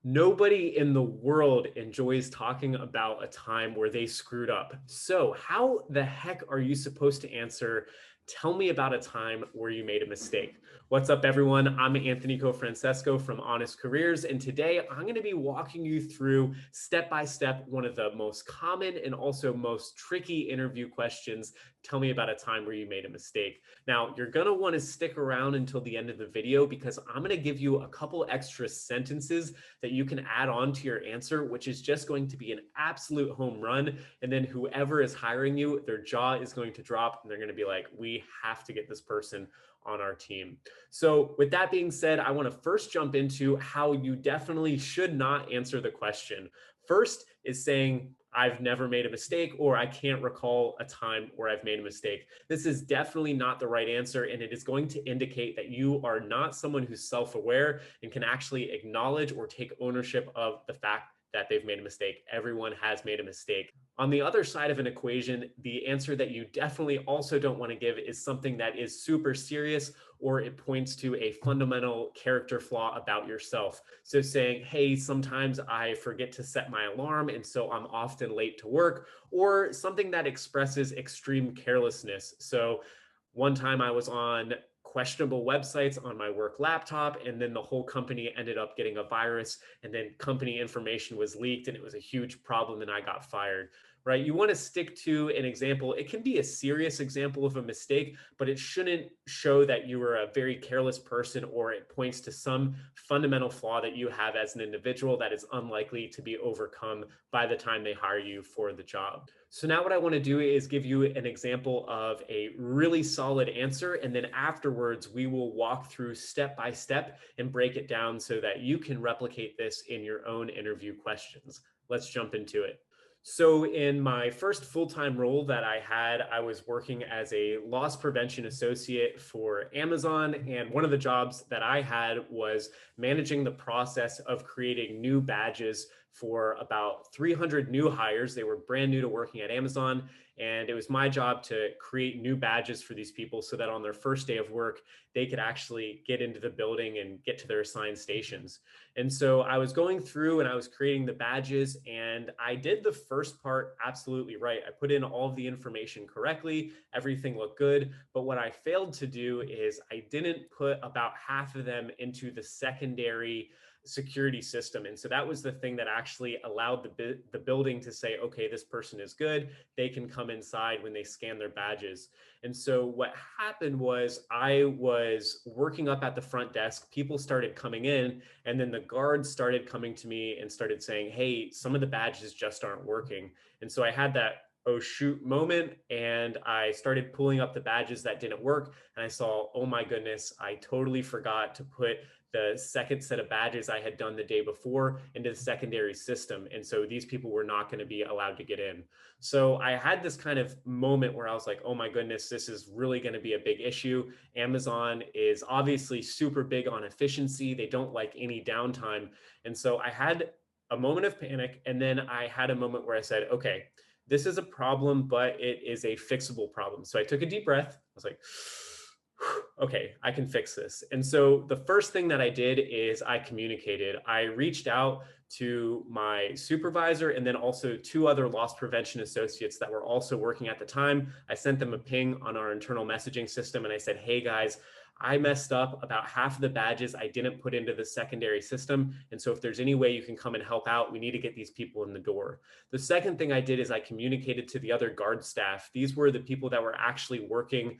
Nobody in the world enjoys talking about a time where they screwed up. So, how the heck are you supposed to answer? Tell me about a time where you made a mistake. What's up, everyone? I'm Anthony Cofrancesco from Honest Careers, and today I'm going to be walking you through step by step one of the most common and also most tricky interview questions. Tell me about a time where you made a mistake. Now, you're going to want to stick around until the end of the video because I'm going to give you a couple extra sentences that you can add on to your answer, which is just going to be an absolute home run. And then whoever is hiring you, their jaw is going to drop and they're going to be like, we have to get this person on our team. So with that being said, I want to first jump into how you definitely should not answer the question. First is saying, I've never made a mistake, or I can't recall a time where I've made a mistake. This is definitely not the right answer, and it is going to indicate that you are not someone who's self-aware and can actually acknowledge or take ownership of the fact that they've made a mistake. Everyone has made a mistake. On the other side of an equation, the answer that you definitely also don't want to give is something that is super serious or it points to a fundamental character flaw about yourself. So saying, hey, sometimes I forget to set my alarm and so I'm often late to work, or something that expresses extreme carelessness. So one time I was on questionable websites on my work laptop, and then the whole company ended up getting a virus, and then company information was leaked, and it was a huge problem, and I got fired. Right? You want to stick to an example. It can be a serious example of a mistake, but it shouldn't show that you were a very careless person or it points to some fundamental flaw that you have as an individual that is unlikely to be overcome by the time they hire you for the job. So now what I want to do is give you an example of a really solid answer. And then afterwards, we will walk through step by step and break it down so that you can replicate this in your own interview questions. Let's jump into it. So in my first full-time role that I had, I was working as a loss prevention associate for Amazon. And one of the jobs that I had was managing the process of creating new badges for about 300 new hires. They were brand new to working at Amazon. And it was my job to create new badges for these people so that on their first day of work, they could actually get into the building and get to their assigned stations. And so I was going through and I was creating the badges, and I did the first part absolutely right. I put in all of the information correctly. Everything looked good. But what I failed to do is I didn't put about half of them into the secondary security system. And so that was the thing that actually allowed the building to say, okay, this person is good. They can come inside when they scan their badges. And so what happened was I was working up at the front desk. People started coming in, and then the guards started coming to me and started saying, hey, some of the badges just aren't working. And so I had that oh shoot moment, and I started pulling up the badges that didn't work, and I saw, oh my goodness, I totally forgot to put the second set of badges I had done the day before into the secondary system. And so these people were not going to be allowed to get in. So I had this kind of moment where I was like, oh my goodness, this is really going to be a big issue. Amazon is obviously super big on efficiency. They don't like any downtime. And so I had a moment of panic. And then I had a moment where I said, okay, this is a problem, but it is a fixable problem. So I took a deep breath. I was like, okay, I can fix this. And so the first thing that I did is I communicated. I reached out to my supervisor and then also two other loss prevention associates that were also working at the time. I sent them a ping on our internal messaging system and I said, hey guys, I messed up about half of the badges I didn't put into the secondary system. And so if there's any way you can come and help out, we need to get these people in the door. The second thing I did is I communicated to the other guard staff. These were the people that were actually working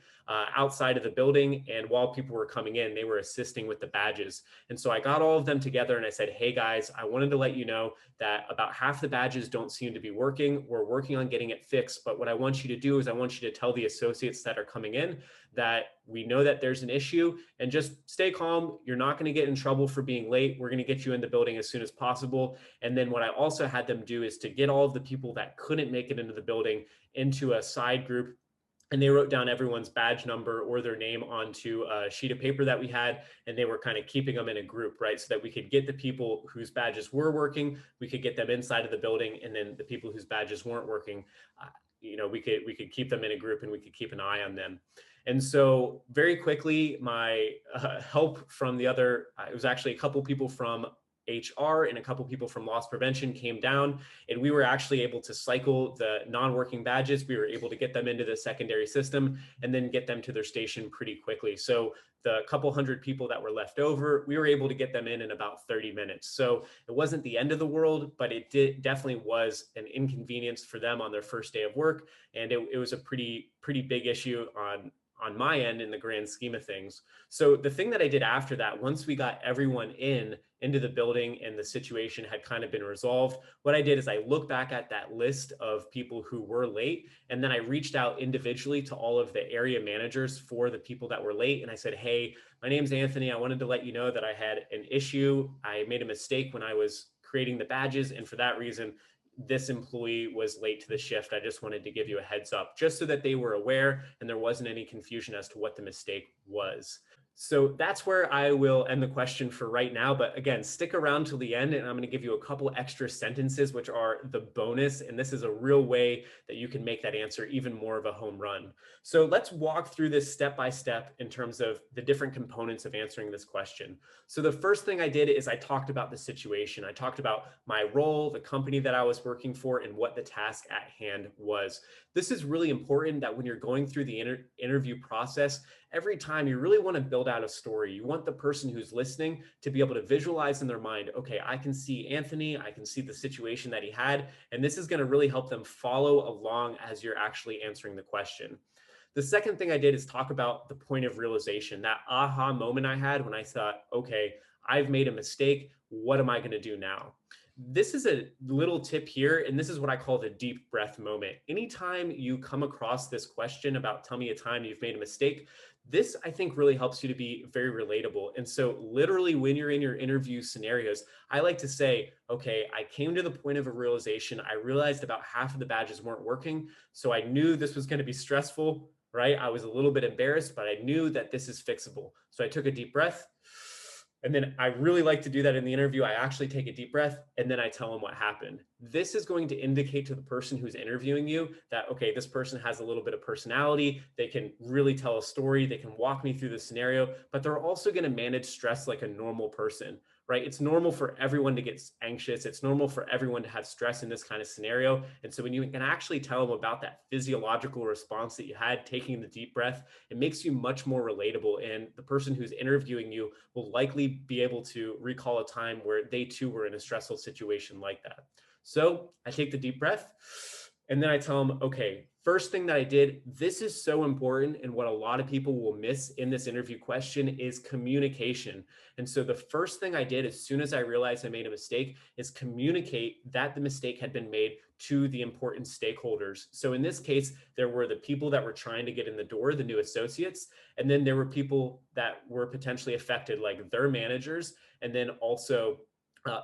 outside of the building. And while people were coming in, they were assisting with the badges. And so I got all of them together and I said, hey guys, I wanted to let you know that about half the badges don't seem to be working. We're working on getting it fixed. But what I want you to do is I want you to tell the associates that are coming in that we know that there's an issue and just stay calm. You're not going to get in trouble for being late. We're going to get you in the building as soon as possible. And then what I also had them do is to get all of the people that couldn't make it into the building into a side group. And they wrote down everyone's badge number or their name onto a sheet of paper that we had. And they were kind of keeping them in a group, right? So that we could get the people whose badges were working, we could get them inside of the building. And then the people whose badges weren't working, we could keep them in a group and we could keep an eye on them. And so very quickly, my help from the other, it was actually a couple people from HR and a couple people from loss prevention came down, and we were actually able to cycle the non-working badges. We were able to get them into the secondary system and then get them to their station pretty quickly. So the couple hundred people that were left over, we were able to get them in about 30 minutes. So it wasn't the end of the world, but it definitely was an inconvenience for them on their first day of work. And it was a pretty big issue on my end in the grand scheme of things. So the thing that I did after that, once we got everyone into the building and the situation had kind of been resolved, what I did is I looked back at that list of people who were late, and then I reached out individually to all of the area managers for the people that were late. And I said, hey, my name's Anthony. I wanted to let you know that I had an issue. I made a mistake when I was creating the badges. And for that reason, this employee was late to the shift. I just wanted to give you a heads up, just so that they were aware and there wasn't any confusion as to what the mistake was. So that's where I will end the question for right now. But again, stick around till the end, and I'm going to give you a couple extra sentences, which are the bonus. And this is a real way that you can make that answer even more of a home run. So let's walk through this step by step in terms of the different components of answering this question. So the first thing I did is I talked about the situation. I talked about my role, the company that I was working for, and what the task at hand was. This is really important that when you're going through the interview process, every time you really want to build out a story. You want the person who's listening to be able to visualize in their mind, okay, I can see Anthony, I can see the situation that he had, and this is going to really help them follow along as you're actually answering the question. The second thing I did is talk about the point of realization, that aha moment I had when I thought, okay, I've made a mistake. What am I going to do now? This is a little tip here, and this is what I call the deep breath moment. Anytime you come across this question about tell me a time you've made a mistake, this I think really helps you to be very relatable. And so literally when you're in your interview scenarios, I like to say, okay, I came to the point of a realization. I realized about half of the badges weren't working. So I knew this was going to be stressful, right? I was a little bit embarrassed, but I knew that this is fixable. So I took a deep breath. And then I really like to do that in the interview. I actually take a deep breath and then I tell them what happened. This is going to indicate to the person who's interviewing you that, okay, this person has a little bit of personality. They can really tell a story. They can walk me through the scenario, but they're also going to manage stress like a normal person, right? It's normal for everyone to get anxious. It's normal for everyone to have stress in this kind of scenario. And so when you can actually tell them about that physiological response that you had taking the deep breath, it makes you much more relatable. And the person who's interviewing you will likely be able to recall a time where they too were in a stressful situation like that. So I take the deep breath and then I tell them, okay, first thing that I did, this is so important. And what a lot of people will miss in this interview question is communication. And so the first thing I did as soon as I realized I made a mistake is communicate that the mistake had been made to the important stakeholders. So in this case, there were the people that were trying to get in the door, the new associates, and then there were people that were potentially affected, like their managers, and then also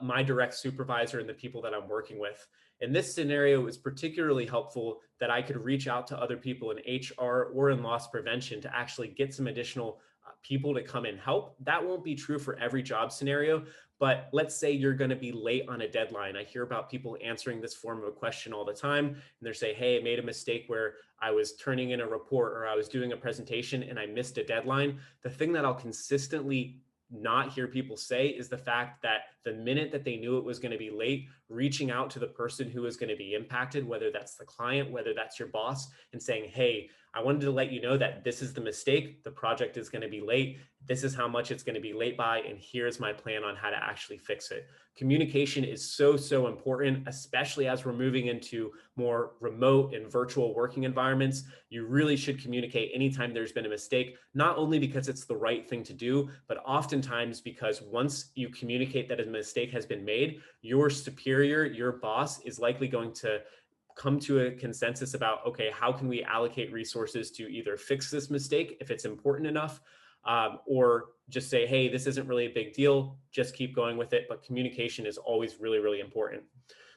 my direct supervisor and the people that I'm working with. In this scenario, it was particularly helpful that I could reach out to other people in HR or in loss prevention to actually get some additional people to come and help. That won't be true for every job scenario, but let's say you're going to be late on a deadline. I hear about people answering this form of a question all the time, and they're saying, hey, I made a mistake where I was turning in a report or I was doing a presentation and I missed a deadline. The thing that I'll consistently not hear people say is the fact that the minute that they knew it was going to be late, reaching out to the person who is going to be impacted, whether that's the client, whether that's your boss, and saying, hey, I wanted to let you know that this is the mistake. The project is going to be late. This is how much it's going to be late by, and here's my plan on how to actually fix it. Communication is so important, especially as we're moving into more remote and virtual working environments. You really should communicate anytime there's been a mistake, not only because it's the right thing to do, but oftentimes because once you communicate that a mistake has been made, your superior, your boss is likely going to come to a consensus about, okay, how can we allocate resources to either fix this mistake if it's important enough, or just say, hey, this isn't really a big deal, just keep going with it. But communication is always really important.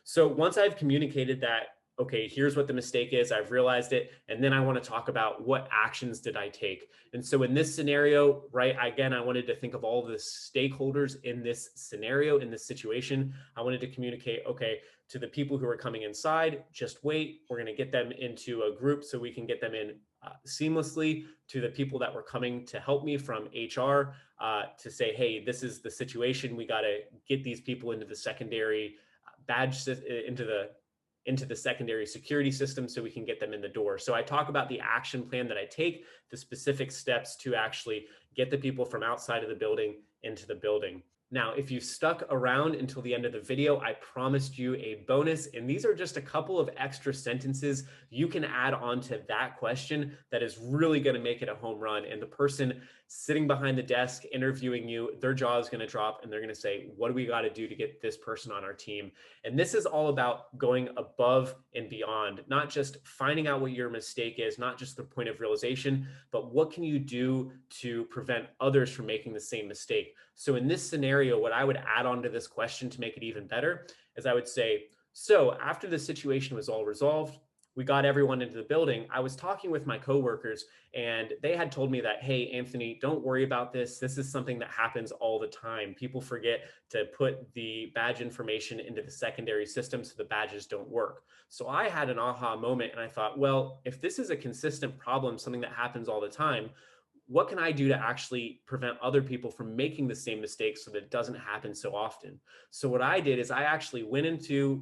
So once I've communicated that, okay, here's what the mistake is, I've realized it, and then I want to talk about what actions did I take. And so in this scenario, right, again, I wanted to think of all the stakeholders in this scenario, in this situation. I wanted to communicate, okay, to the people who are coming inside, just wait, we're going to get them into a group so we can get them in seamlessly to the people that were coming to help me from HR to say, hey, this is the situation. We got to get these people into the secondary into the secondary security system so we can get them in the door. So I talk about the action plan that I take, the specific steps to actually get the people from outside of the building into the building. Now, if you stuck around until the end of the video, I promised you a bonus, and these are just a couple of extra sentences you can add on to that question that is really going to make it a home run. And the person sitting behind the desk interviewing you, their jaw is going to drop and they're going to say, what do we got to do to get this person on our team? And this is all about going above and beyond, not just finding out what your mistake is, not just the point of realization, but what can you do to prevent others from making the same mistake? So in this scenario, what I would add on to this question to make it even better is I would say, so after the situation was all resolved, we got everyone into the building. I was talking with my coworkers and they had told me that, hey, Anthony, don't worry about this. This is something that happens all the time. People forget to put the badge information into the secondary system so the badges don't work. So I had an aha moment and I thought, well, if this is a consistent problem, something that happens all the time, what can I do to actually prevent other people from making the same mistakes so that it doesn't happen so often? So what I did is I actually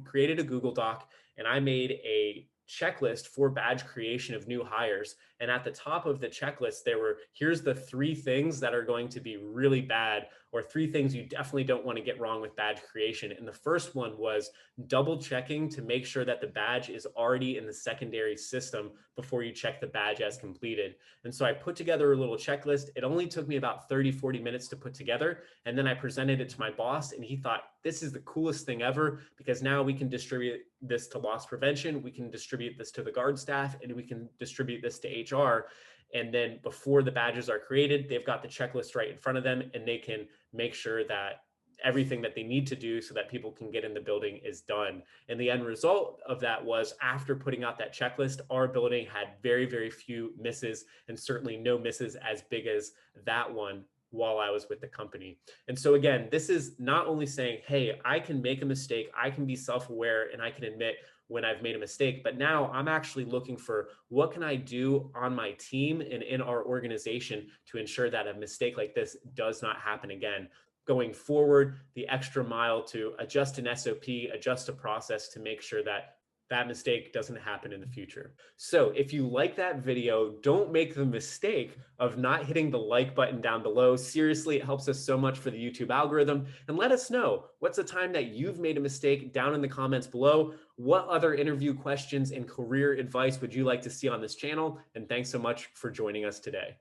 created a Google Doc and I made a checklist for badge creation of new hires. And at the top of the checklist, here's the 3 things that are going to be really bad, or 3 things you definitely don't want to get wrong with badge creation. And the first one was double checking to make sure that the badge is already in the secondary system before you check the badge as completed. And so I put together a little checklist. It only took me about 30, 40 minutes to put together. And then I presented it to my boss and he thought, this is the coolest thing ever, because now we can distribute this to loss prevention. We can distribute this to the guard staff, and we can distribute this to HR. And then before the badges are created, they've got the checklist right in front of them and they can make sure that everything that they need to do so that people can get in the building is done. And the end result of that was, after putting out that checklist, our building had very, very few misses, and certainly no misses as big as that one while I was with the company. And so again, this is not only saying, hey, I can make a mistake, I can be self-aware, and I can admit when I've made a mistake, but now I'm actually looking for what can I do on my team and in our organization to ensure that a mistake like this does not happen again. Going forward, the extra mile to adjust an SOP, adjust a process to make sure that that mistake doesn't happen in the future. So if you like that video, don't make the mistake of not hitting the like button down below. Seriously, it helps us so much for the YouTube algorithm. And let us know, what's the time that you've made a mistake down in the comments below? What other interview questions and career advice would you like to see on this channel? And thanks so much for joining us today.